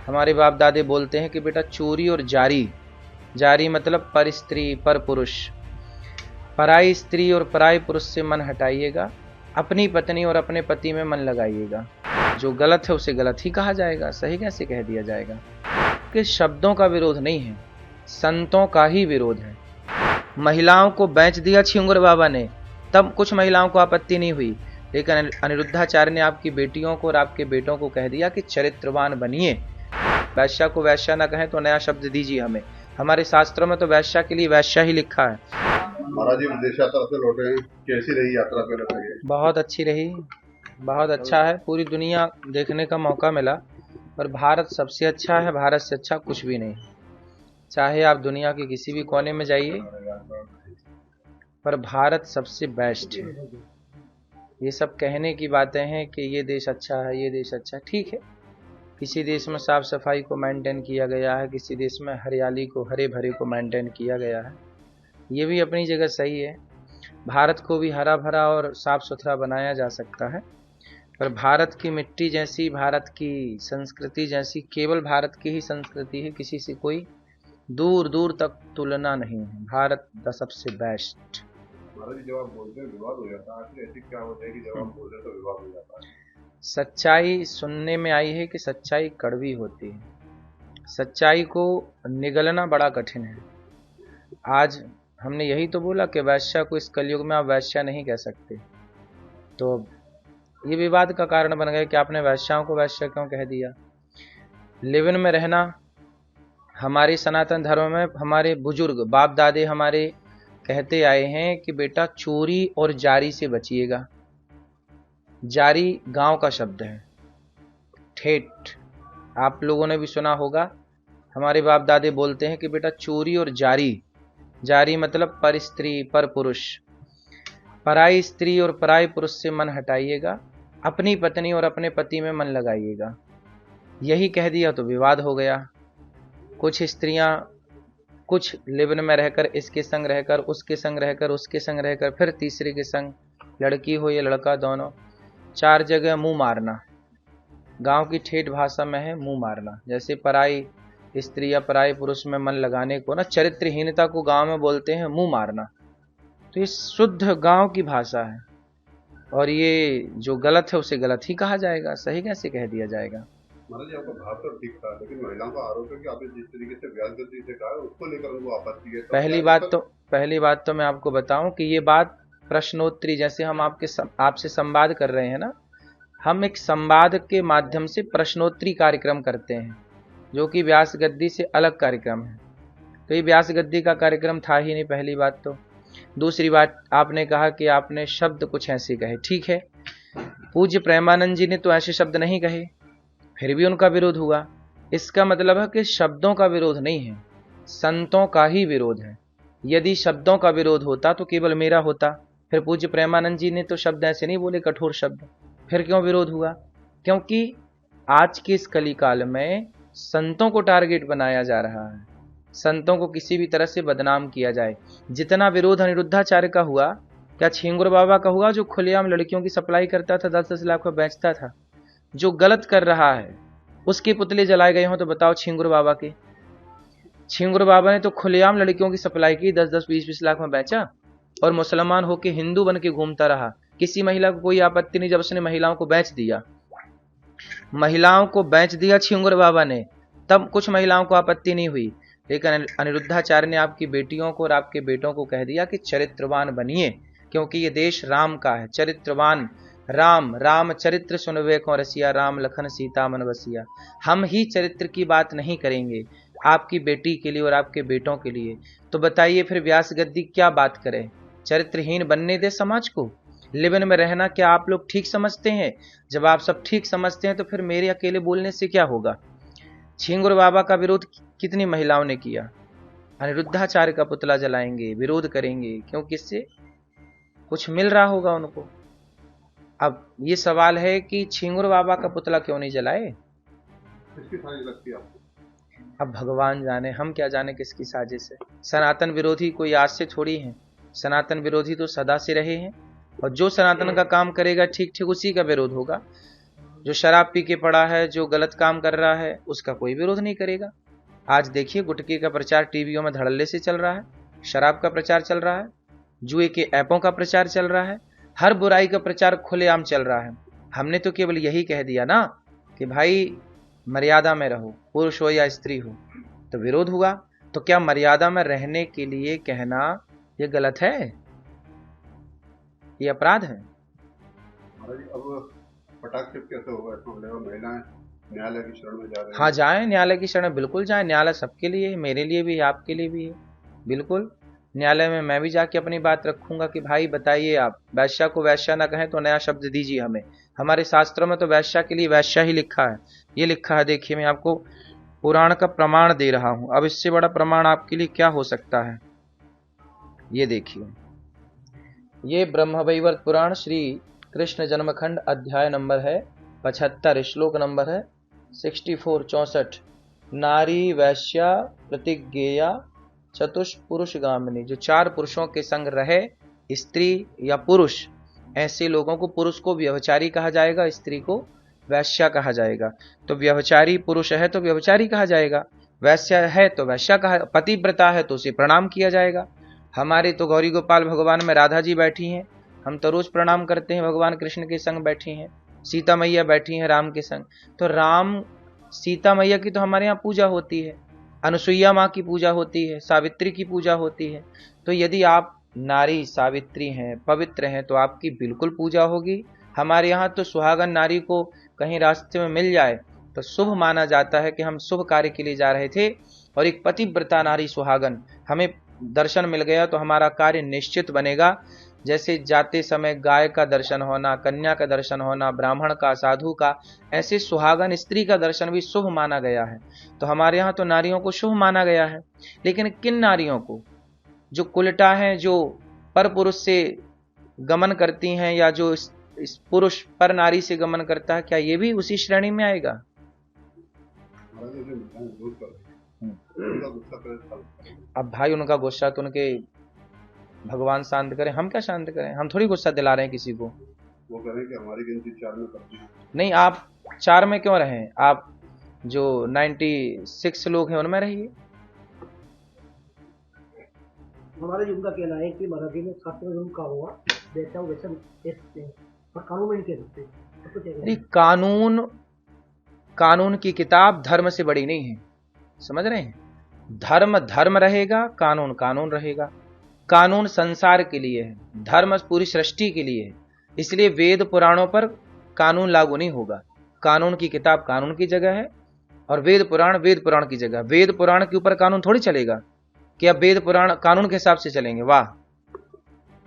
हमारे बाप दादे बोलते हैं कि बेटा चोरी और जारी, जारी मतलब पर स्त्री पर पुरुष, पराई स्त्री और पराई पुरुष से मन हटाइएगा, अपनी पत्नी और अपने पति में मन लगाइएगा। जो गलत है उसे गलत ही कहा जाएगा, सही कैसे कह दिया जाएगा। कि शब्दों का विरोध नहीं है, संतों का ही विरोध है। महिलाओं को बेच दिया छिंगुर बाबा ने, तब कुछ महिलाओं को आपत्ति नहीं हुई, लेकिन अनिरुद्धाचार्य ने आपकी बेटियों को और आपके बेटों को कह दिया कि चरित्रवान बनिए। वैश्या को वैश्या न कहें तो नया शब्द दीजिए हमें, हमारे शास्त्रों में तो वैश्या के लिए वैश्या ही लिखा है। महाराज जी विदेश यात्रा से लौटे हैं, कैसी रही यात्रा पहले बताइए। बहुत अच्छी रही, बहुत अच्छा है, पूरी दुनिया देखने का मौका मिला। और भारत सबसे अच्छा है, भारत से अच्छा कुछ भी नहीं। चाहे आप दुनिया के किसी भी कोने में जाइए, पर भारत सबसे बेस्ट है। ये सब कहने की बातें हैं कि ये देश अच्छा है, ये देश अच्छा है, ठीक है। किसी देश में साफ सफाई को मेंटेन किया गया है, किसी देश में हरियाली को, हरे भरे को मेंटेन किया गया है, ये भी अपनी जगह सही है। भारत को भी हरा भरा और साफ सुथरा बनाया जा सकता है, पर भारत की मिट्टी जैसी, भारत की संस्कृति जैसी केवल भारत की ही संस्कृति है, किसी से कोई दूर दूर तक तुलना नहीं है। भारत द सबसे बेस्ट। महाराज जी जब आप बोलते हैं विवाद हो जाता है, आखिर ऐसी क्या होता है कि जब आप बोलते हैं तो विवाद हो जाता है। सच्चाई सुनने में आई है कि सच्चाई कड़वी होती है, सच्चाई को निगलना बड़ा कठिन है। आज हमने यही तो बोला कि वैश्या को इस कलयुग में आप वैश्या नहीं कह सकते, तो ये विवाद का कारण बन गया कि आपने वैश्याओं को वैश्या क्यों कह दिया। लिव-इन में रहना हमारे सनातन धर्म में हमारे बुजुर्ग बाप दादे हमारे कहते आए हैं कि बेटा चोरी और जारी से बचिएगा। जारी गांव का शब्द है, ठेठ, आप लोगों ने भी सुना होगा। हमारे बाप दादे बोलते हैं कि बेटा चोरी और जारी, जारी मतलब पर स्त्री पर पुरुष, पराई स्त्री और पराई पुरुष से मन हटाइएगा, अपनी पत्नी और अपने पति में मन लगाइएगा। यही कह दिया तो विवाद हो गया। कुछ स्त्रियां कुछ लिव-इन में रहकर, इसके संग रहकर, उसके संग रहकर, उसके संग रहकर, फिर तीसरे के संग, लड़की हो या लड़का दोनों, 4 जगह मुंह मारना। गांव की ठेठ भाषा में है मुंह मारना। जैसे पराई स्त्री या पराई पुरुष में मन लगाने को ना, चरित्रहीनता को गांव में बोलते हैं मुंह मारना। तो ये शुद्ध गांव की भाषा है, और ये जो गलत है उसे गलत ही कहा जाएगा, सही कैसे कह दिया जाएगा। महाराज जी आपका भाव तो ठीक था, लेकिन महिलाओं का आरोप है कि आपने जिस तरीके से व्यास गति से कहा उसको लेकर उनको आपत्ति है। पहली बात तो मैं आपको बताऊं कि ये बात प्रश्नोत्तरी, जैसे हम आपसे संवाद कर रहे हैं ना, हम एक संवाद के माध्यम से प्रश्नोत्तरी कार्यक्रम करते हैं, जो कि व्यास गद्दी से अलग कार्यक्रम है। तो ये व्यास गद्दी का कार्यक्रम था ही नहीं, पहली बात तो। दूसरी बात, आपने कहा कि आपने शब्द कुछ ऐसे कहे, ठीक है, पूज्य प्रेमानंद जी ने तो ऐसे शब्द नहीं कहे, फिर भी उनका विरोध हुआ। इसका मतलब है कि शब्दों का विरोध नहीं है, संतों का ही विरोध है। यदि शब्दों का विरोध होता तो केवल मेरा होता, फिर पूज्य प्रेमानंद जी ने तो शब्द ऐसे नहीं बोले, कठोर शब्द, फिर क्यों विरोध हुआ। क्योंकि आज के इस कलिकाल में संतों को टारगेट बनाया जा रहा है, संतों को किसी भी तरह से बदनाम किया जाए। जितना विरोध अनिरुद्धाचार्य का हुआ, क्या छिंगुर बाबा का हुआ, जो खुलेआम लड़कियों की सप्लाई करता था, 10-10 लाख में बेचता था। जो गलत कर रहा है उसके पुतले जलाए गए हों तो बताओ, छिंगुर बाबा के? छिंगुर बाबा ने तो खुलेआम लड़कियों की सप्लाई की, 10-10, 20-20 लाख में बेचा, और मुसलमान होके हिंदू बन के घूमता रहा। किसी महिला को कोई आपत्ति नहीं जब उसने महिलाओं को बेच दिया। महिलाओं को बेच दिया छिंगुर बाबा ने, तब कुछ महिलाओं को आपत्ति नहीं हुई, लेकिन अनिरुद्धाचार्य ने आपकी बेटियों को और आपके बेटों को कह दिया कि चरित्रवान बनिए, क्योंकि ये देश राम का है। चरित्रवान राम, राम चरित्र सुनवे को रसिया, राम लखन सीता मन बसिया। हम ही चरित्र की बात नहीं करेंगे आपकी बेटी के लिए और आपके बेटों के लिए, तो बताइए फिर व्यास गद्दी क्या बात करे। चरित्रहीन बनने दे समाज को। लिव-इन में रहना क्या आप लोग ठीक समझते हैं? जब आप सब ठीक समझते हैं तो फिर मेरे अकेले बोलने से क्या होगा। छिंगुर बाबा का विरोध कितनी महिलाओं ने किया। अनिरुद्धाचार्य का पुतला जलाएंगे, विरोध करेंगे, क्योंकि इससे कुछ मिल रहा होगा उनको। अब ये सवाल है कि छिंगुर बाबा का पुतला क्यों नहीं जलाए। किसकी साजिश लगती है आपको? अब भगवान जाने, हम क्या जाने किसकी साजिश है। सनातन विरोधी कोई आज से थोड़ी है, सनातन विरोधी तो सदा से रहे हैं, और जो सनातन का काम करेगा ठीक ठीक उसी का विरोध होगा। जो शराब पी के पड़ा है, जो गलत काम कर रहा है, उसका कोई विरोध नहीं करेगा। आज देखिए गुटखे का प्रचार टीवियों में धड़ल्ले से चल रहा है, शराब का प्रचार चल रहा है, जुए के ऐपों का प्रचार चल रहा है, हर बुराई का प्रचार खुलेआम चल रहा है। हमने तो केवल यही कह दिया ना कि भाई मर्यादा में रहो, पुरुष हो या स्त्री हो। तो विरोध हुआ, तो क्या मर्यादा में रहने के लिए कहना ये गलत है? ये अपराध है। अब पटाख से कैसे होगा इस मामले में? महिलाएं न्यायालय की शरण में जा रही हैं। हाँ जाएं, न्यायालय की शरण बिल्कुल जाएं। न्यायालय सबके लिए है, मेरे लिए भी है, आपके लिए भी है। बिल्कुल न्यायालय में मैं भी जाके अपनी बात रखूंगा कि भाई बताइए, आप वैश्या को वैश्या ना कहें तो नया शब्द दीजिए हमें। हमारे शास्त्रों में तो वैश्या के लिए वैश्या ही लिखा है। ये लिखा है, देखिए मैं आपको पुराण का प्रमाण दे रहा हूं। अब इससे बड़ा प्रमाण आपके लिए क्या हो सकता है? ये देखिए, ये ब्रह्मवैवर्त पुराण श्री कृष्ण जन्मखंड अध्याय नंबर है 75, श्लोक नंबर है 64 नारी वैश्या प्रतिज्ञेया चतुष्पुरुष गामिनी। जो 4 पुरुषों के संग रहे, स्त्री या पुरुष, ऐसे लोगों को, पुरुष को व्यभिचारी कहा जाएगा, स्त्री को वैश्या कहा जाएगा। तो व्यभिचारी पुरुष है तो व्यभिचारी कहा जाएगा, वैश्या है तो वैश्या कहा, पतिव्रता है तो उसे प्रणाम किया जाएगा। हमारे तो गौरी गोपाल भगवान में राधा जी बैठी हैं, हम तो रोज प्रणाम करते हैं, भगवान कृष्ण के संग बैठी हैं। सीता मैया बैठी हैं राम के संग, तो राम सीता मैया की तो हमारे यहाँ पूजा होती है, अनुसुईया माँ की पूजा होती है, सावित्री की पूजा होती है। तो यदि आप नारी सावित्री हैं, पवित्र हैं, तो आपकी बिल्कुल पूजा होगी। हमारे यहाँ तो सुहागन नारी को कहीं रास्ते में मिल जाए तो शुभ माना जाता है कि हम शुभ कार्य के लिए जा रहे थे, और एक पतिव्रता नारी सुहागन हमें दर्शन मिल गया तो हमारा कार्य निश्चित बनेगा। जैसे जाते समय गाय का दर्शन होना, कन्या का दर्शन होना, ब्राह्मण का, साधु का, ऐसे सुहागन स्त्री का दर्शन भी शुभ माना गया है। तो हमारे यहाँ तो नारियों को शुभ माना गया है। लेकिन किन नारियों को? जो कुलटा हैं, जो पर पुरुष से गमन करती हैं, या जो इस पुरुष पर नारी से गमन करता है, क्या ये भी उसी श्रेणी में आएगा? अब भाई उनका गुस्सा तो उनके भगवान शांत करें, हम क्या शांत करें? हम थोड़ी गुस्सा दिला रहे हैं किसी को। वो करें कि हमारी गिनती 4 में करती है। नहीं, आप 4 में क्यों रहें? आप जो 96 लोग हैं उनमें रहिए। हमारा उनका कहना है कि मराठी में शास्त्र में का हुआ वैसा वैसा कहते हैं, और कानून में नहीं कह सकते। कानून की किताब धर्म से बड़ी नहीं है, समझ रहे हैं? धर्म धर्म रहेगा, कानून कानून रहेगा। कानून संसार के लिए है, धर्म पूरी सृष्टि के लिए है। इसलिए वेद पुराणों पर कानून लागू नहीं होगा। कानून की किताब कानून की जगह है, और वेद पुराण की जगह। वेद पुराण के ऊपर कानून थोड़ी चलेगा कि अब वेद पुराण कानून के हिसाब से चलेंगे। वाह,